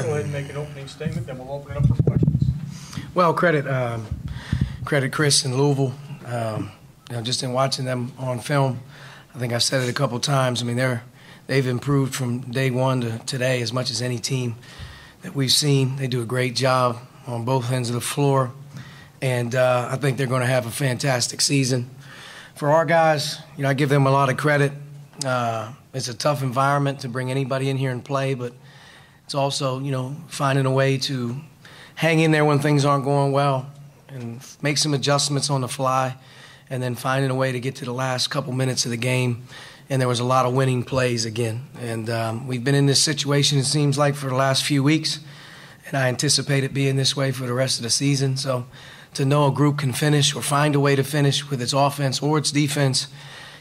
go ahead and make an opening statement, then we'll open it up for questions. Well, credit Chris and Louisville. Just in watching them on film, I think I've said it a couple times. I mean, they've improved from day one to today as much as any team that we've seen. They do a great job on both ends of the floor, and I think they're going to have a fantastic season. For our guys, I give them a lot of credit. It's a tough environment to bring anybody in here and play, but it's also, finding a way to hang in there when things aren't going well and make some adjustments on the fly, and then finding a way to get to the last couple minutes of the game. And there was a lot of winning plays again. And we've been in this situation, it seems like, for the last few weeks, and I anticipate it being this way for the rest of the season. So to know a group can finish or find a way to finish with its offense or its defense,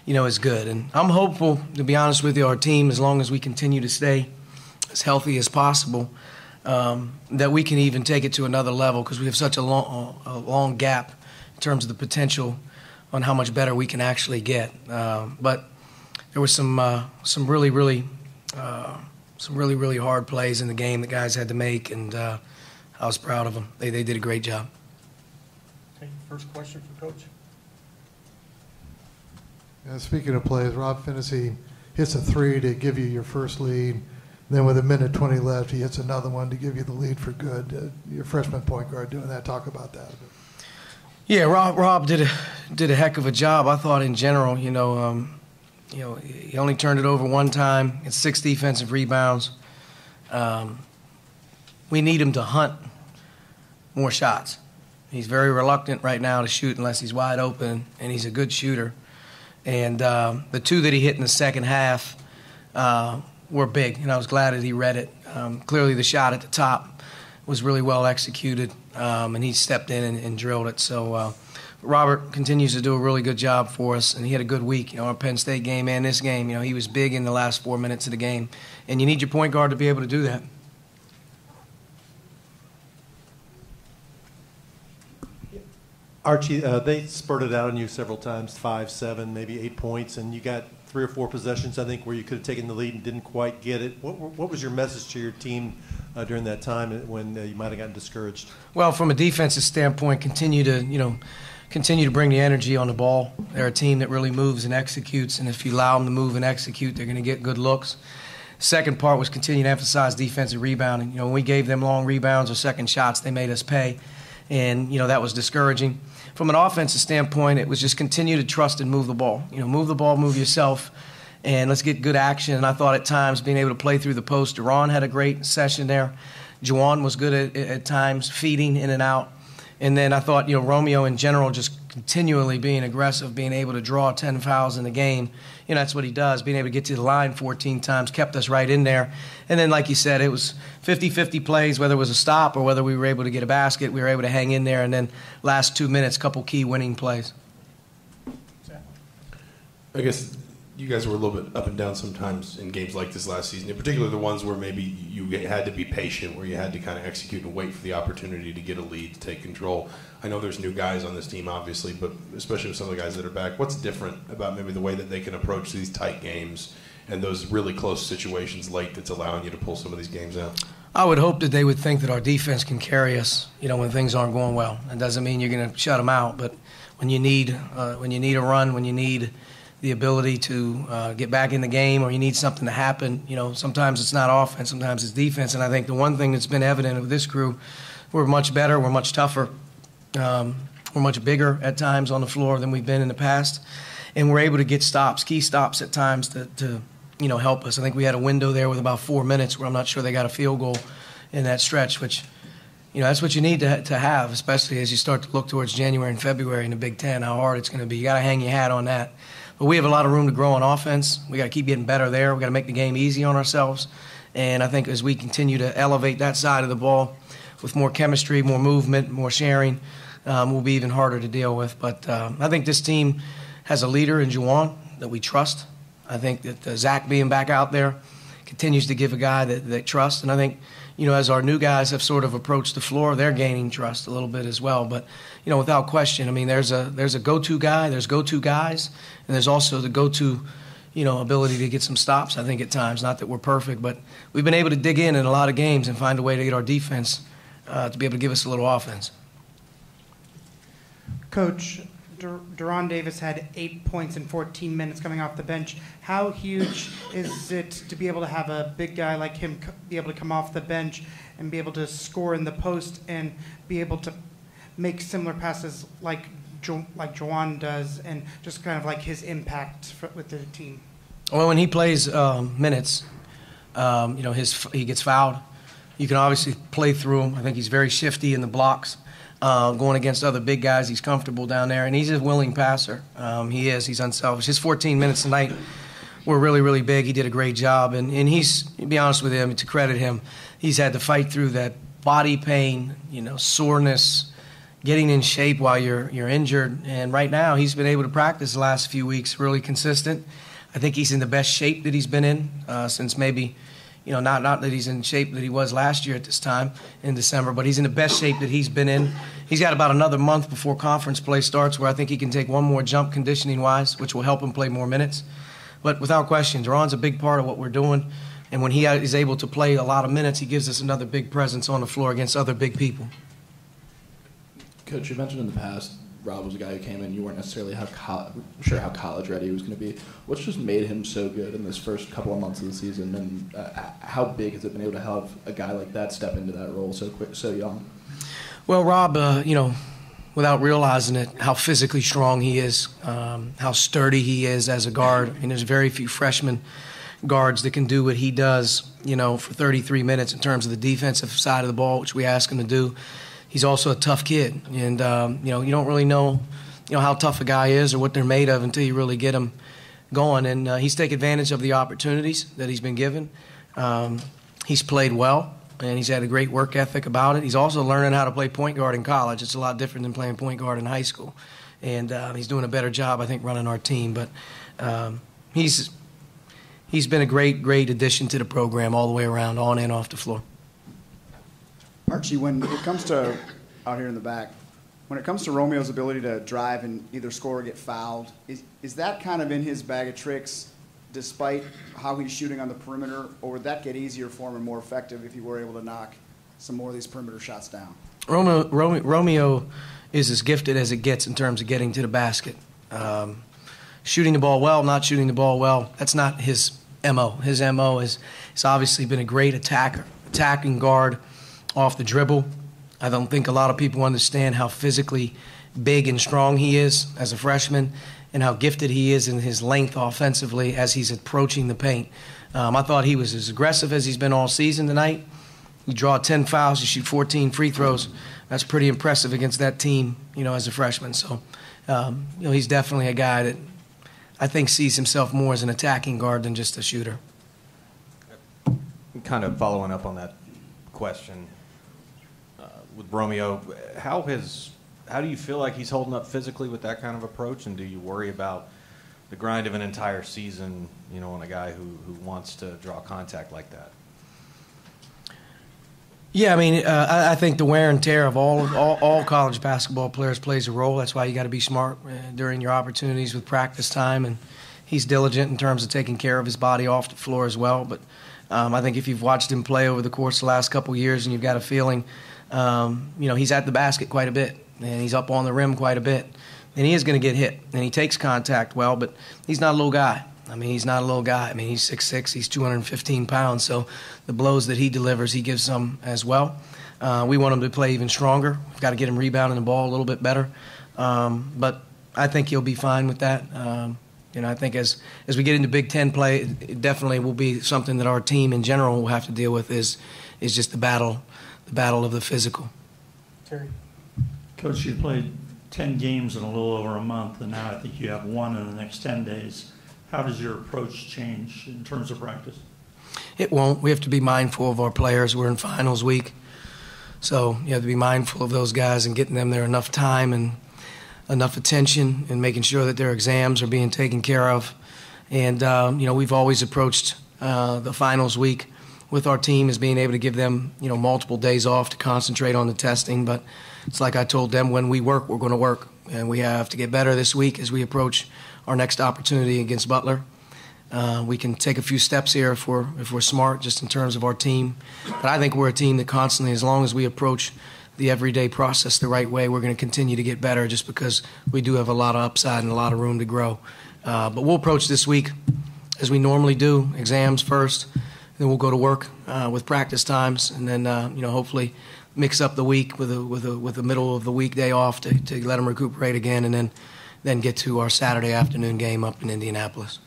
is good. And I'm hopeful, to be honest with you, our team, as long as we continue to stay as healthy as possible, that we can even take it to another level, because we have such a long gap in terms of the potential on how much better we can actually get. But there were some really hard plays in the game the guys had to make, and I was proud of them. They did a great job. Okay, first question for Coach. Speaking of plays, Rob Finney hits a three to give you your first lead. Then with 1:20 left, he hits another one to give you the lead for good. Your freshman point guard doing that. Talk about that. Yeah, Rob did a heck of a job. I thought in general, he only turned it over one time. It's 6 defensive rebounds. We need him to hunt more shots. He's very reluctant right now to shoot unless he's wide open, and he's a good shooter. And the 2 that he hit in the second half were big, and I was glad that he read it. Clearly the shot at the top was really well executed, and he stepped in and drilled it. So Robert continues to do a really good job for us, and he had a good week. Our Penn State game and this game, he was big in the last 4 minutes of the game, and you need your point guard to be able to do that. Archie, they spurted out on you several times, 5, 7, maybe 8 points, and you got 3 or 4 possessions, I think, where you could have taken the lead and didn't quite get it. What was your message to your team during that time when you might have gotten discouraged? Well, from a defensive standpoint, continue to bring the energy on the ball. They're a team that really moves and executes, and if you allow them to move and execute, they're going to get good looks. Second part was continue to emphasize defensive rebounding. When we gave them long rebounds or second shots, they made us pay, and that was discouraging. From an offensive standpoint, it was just continue to trust and move the ball. Move the ball, move yourself, and let's get good action. And I thought at times being able to play through the post, Duran had a great session there. Juwan was good at times, feeding in and out. And then I thought, Romeo in general just continually being aggressive, being able to draw 10 fouls in the game. That's what he does, being able to get to the line 14 times, kept us right in there. And then, like you said, it was 50-50 plays, whether it was a stop or whether we were able to get a basket. We were able to hang in there, and then last 2 minutes, couple key winning plays. I guess you guys were a little bit up and down sometimes in games like this last season, in particular the ones where maybe you had to be patient, where you had to kind of execute and wait for the opportunity to get a lead, to take control. I know there's new guys on this team, obviously, but especially with some of the guys that are back, what's different about maybe the way that they can approach these tight games and those really close situations late that's allowing you to pull some of these games out? I would hope that they would think that our defense can carry us, when things aren't going well. It doesn't mean you're going to shut them out, but when you need a run, when you need the ability to get back in the game, or you need something to happen, sometimes it's not offense, sometimes it's defense. And I think the one thing that's been evident with this crew, we're much better, we're much tougher, we're much bigger at times on the floor than we've been in the past, and we're able to get stops, key stops at times to help us. I think we had a window there with about 4 minutes where I'm not sure they got a field goal in that stretch, which, that's what you need to have, especially as you start to look towards January and February in the Big Ten, how hard it's going to be. You got to hang your hat on that. But we have a lot of room to grow on offense. We got to keep getting better there. We got to make the game easy on ourselves. And I think as we continue to elevate that side of the ball with more chemistry, more movement, more sharing, will be even harder to deal with. But I think this team has a leader in Juwan that we trust. I think that Zach being back out there continues to give a guy that they trust. And I think, as our new guys have sort of approached the floor, they're gaining trust a little bit as well. But, without question, there's a go-to guy, there's go-to guys, and there's also the go-to, ability to get some stops, I think, at times. Not that we're perfect, but we've been able to dig in a lot of games and find a way to get our defense to be able to give us a little offense. Coach, Deron Davis had 8 points in 14 minutes coming off the bench. How huge is it to be able to have a big guy like him be able to come off the bench and be able to score in the post and be able to make similar passes like Juwan does, and just kind of like his impact with the team? Well, when he plays minutes, he gets fouled. You can obviously play through him. I think he's very shifty in the blocks. Going against other big guys, he's comfortable down there, and he's a willing passer. He is. He's unselfish. His 14 minutes tonight were really, really big. He did a great job, and he's, to be honest with him, to credit him, he's had to fight through that body pain, soreness, getting in shape while you're injured. And right now, he's been able to practice the last few weeks, really consistent. I think he's in the best shape that he's been in since maybe, not that he's in shape that he was last year at this time in December, but he's in the best shape that he's been in. He's got about another month before conference play starts where I think he can take one more jump conditioning-wise, which will help him play more minutes. But without question, Deron's a big part of what we're doing. And when he is able to play a lot of minutes, he gives us another big presence on the floor against other big people. Coach, you mentioned in the past Rob was a guy who came in, you weren't necessarily sure how college ready he was going to be. What's just made him so good in this first couple of months of the season, and how big has it been able to have a guy like that step into that role so quick, so young? Well, Rob, without realizing it, how physically strong he is, how sturdy he is as a guard. I mean, there's very few freshman guards that can do what he does, for 33 minutes in terms of the defensive side of the ball, which we ask him to do. He's also a tough kid, and you don't really know, how tough a guy is or what they're made of until you really get him going. And he's taken advantage of the opportunities that he's been given. He's played well, and he's had a great work ethic about it. He's also learning how to play point guard in college. It's a lot different than playing point guard in high school, and he's doing a better job, I think, running our team. But he's been a great addition to the program all the way around, on and off the floor. Archie, when it comes to, out here in the back, when it comes to Romeo's ability to drive and either score or get fouled, is that kind of in his bag of tricks despite how he's shooting on the perimeter, or would that get easier for him and more effective if he were able to knock some more of these perimeter shots down? Romeo is as gifted as it gets in terms of getting to the basket. Shooting the ball well, not shooting the ball well, that's not his M.O. His M.O. has obviously been a great attacking guard off the dribble. I don't think a lot of people understand how physically big and strong he is as a freshman and how gifted he is in his length offensively as he's approaching the paint. I thought he was as aggressive as he's been all season tonight. You draw 10 fouls, you shoot 14 free throws. That's pretty impressive against that team, as a freshman. So, he's definitely a guy that I think sees himself more as an attacking guard than just a shooter. Kind of following up on that question, with Romeo, how do you feel like he's holding up physically with that kind of approach, and do you worry about the grind of an entire season, on a guy who wants to draw contact like that? Yeah, I mean, I think the wear and tear of all college basketball players plays a role. That's why you got to be smart during your opportunities with practice time, and he's diligent in terms of taking care of his body off the floor as well. But I think if you've watched him play over the course of the last couple of years and you've got a feeling, he's at the basket quite a bit, and he's up on the rim quite a bit, and he is going to get hit, and he takes contact well, but he's not a little guy. He's not a little guy. He's 6'6", he's 215 pounds, so the blows that he delivers, he gives some as well. We want him to play even stronger. We've got to get him rebounding the ball a little bit better. But I think he'll be fine with that. I think as we get into Big Ten play, it definitely will be something that our team in general will have to deal with is just the battle of the physical. Terry. Coach, you played 10 games in a little over a month, and now I think you have one in the next 10 days. How does your approach change in terms of practice? It won't. We have to be mindful of our players. We're in finals week. So you have to be mindful of those guys and getting them there enough time and enough attention and making sure that their exams are being taken care of. And, we've always approached the finals week with our team as being able to give them, multiple days off to concentrate on the testing. But it's like I told them, when we work, we're going to work. And we have to get better this week as we approach our next opportunity against Butler. We can take a few steps here if we're smart, just in terms of our team. But I think we're a team that constantly, as long as we approach the everyday process the right way, we're going to continue to get better, just because we do have a lot of upside and a lot of room to grow. But we'll approach this week as we normally do, exams first, then we'll go to work with practice times, and then hopefully mix up the week with the middle of the week day off to let them recuperate again, and then get to our Saturday afternoon game up in Indianapolis.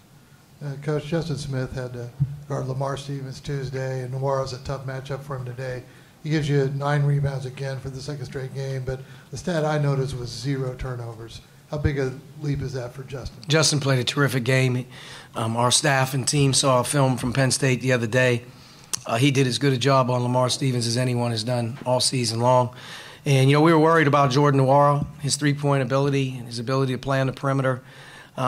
Coach, Justin Smith had to guard Lamar Stevens Tuesday, and Noir's a tough matchup for him today. He gives you 9 rebounds again for the second straight game, but the stat I noticed was 0 turnovers. How big a leap is that for Justin? Justin played a terrific game. Our staff and team saw a film from Penn State the other day. He did as good a job on Lamar Stevens as anyone has done all season long. And, we were worried about Jordan Noir, his three-point ability and his ability to play on the perimeter.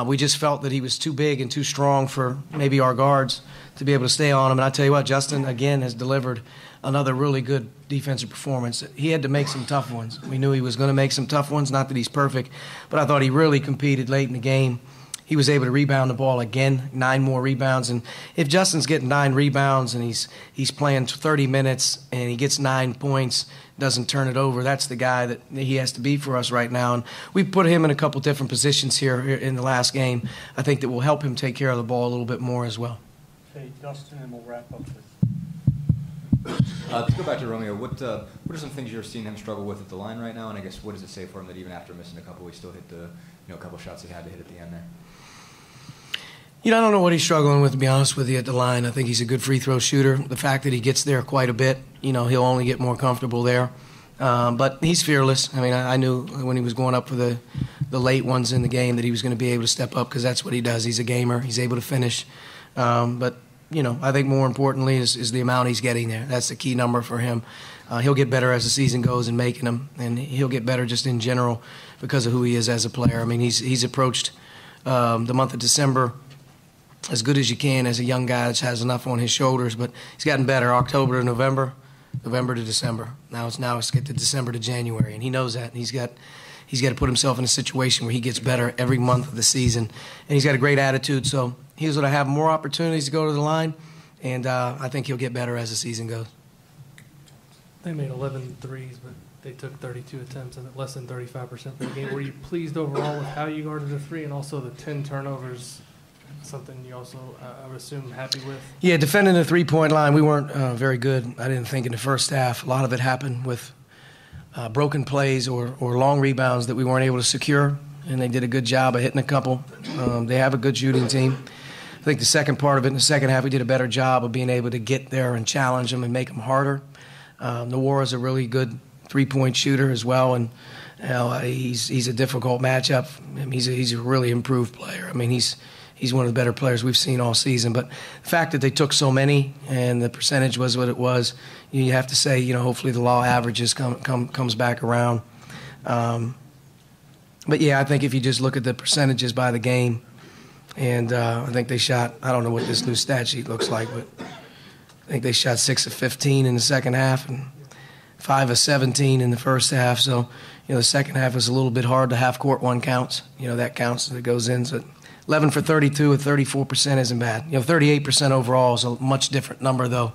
We just felt that he was too big and too strong for maybe our guards to be able to stay on him. And I tell you what, Justin, again, has delivered another really good defensive performance. He had to make some tough ones. We knew he was going to make some tough ones, not that he's perfect, but I thought he really competed late in the game. He was able to rebound the ball again, 9 more rebounds. And if Justin's getting 9 rebounds and he's playing 30 minutes and he gets 9 points, doesn't turn it over, that's the guy that he has to be for us right now. And we put him in a couple different positions here in the last game. I think that will help him take care of the ball a little bit more as well. Okay, Dustin, and we'll wrap up with. To go back to Romeo, what are some things you're seeing him struggle with at the line right now? And I guess what does it say for him that even after missing a couple, he still hit the couple shots he had to hit at the end there? I don't know what he's struggling with, to be honest with you, at the line. I think he's a good free throw shooter. The fact that he gets there quite a bit, he'll only get more comfortable there. But he's fearless. I mean, I knew when he was going up for the late ones in the game that he was going to be able to step up, because that's what he does. He's a gamer. He's able to finish. But I think more importantly is the amount he's getting there. That's the key number for him. He'll get better as the season goes in making them, and he'll get better just in general because of who he is as a player. I mean, he's approached the month of December as good as you can as a young guy that has enough on his shoulders, but he's gotten better. October to November, November to December. Now it's get to December to January, and he knows that. And he's got to put himself in a situation where he gets better every month of the season, and he's got a great attitude. So he's going to have more opportunities to go to the line, and I think he'll get better as the season goes. They made 11 threes, but they took 32 attempts and less than 35% of the game. Were you pleased overall with how you guarded the 3 and also the 10 turnovers? Something you also, I would assume, happy with? Yeah, defending the three-point line, we weren't very good, I didn't think, in the first half. A lot of it happened with broken plays or long rebounds that we weren't able to secure, and they did a good job of hitting a couple. They have a good shooting team. I think the second part of it, in the second half, we did a better job of being able to get there and challenge them and make them harder. Noir is a really good three-point shooter as well, and he's a difficult matchup. I mean, he's a really improved player. I mean, he's one of the better players we've seen all season. But the fact that they took so many and the percentage was what it was, you have to say, hopefully the law averages comes back around. But, yeah, I think if you just look at the percentages by the game, and I think they shot, I don't know what this new stat sheet looks like, but I think they shot 6 of 15 in the second half and 5 of 17 in the first half. So, the second half was a little bit hard. The half-court one counts. That counts. That goes in. So 11 for 32 at 34% isn't bad. 38% overall is a much different number, though,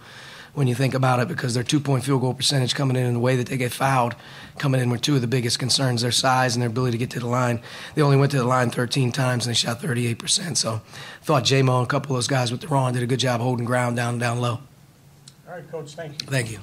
when you think about it, because their two-point field goal percentage coming in and the way that they get fouled coming in were two of the biggest concerns, their size and their ability to get to the line. They only went to the line 13 times, and they shot 38%. So I thought J-Mo and a couple of those guys with the Ron did a good job holding ground down low. All right, Coach, thank you. Thank you.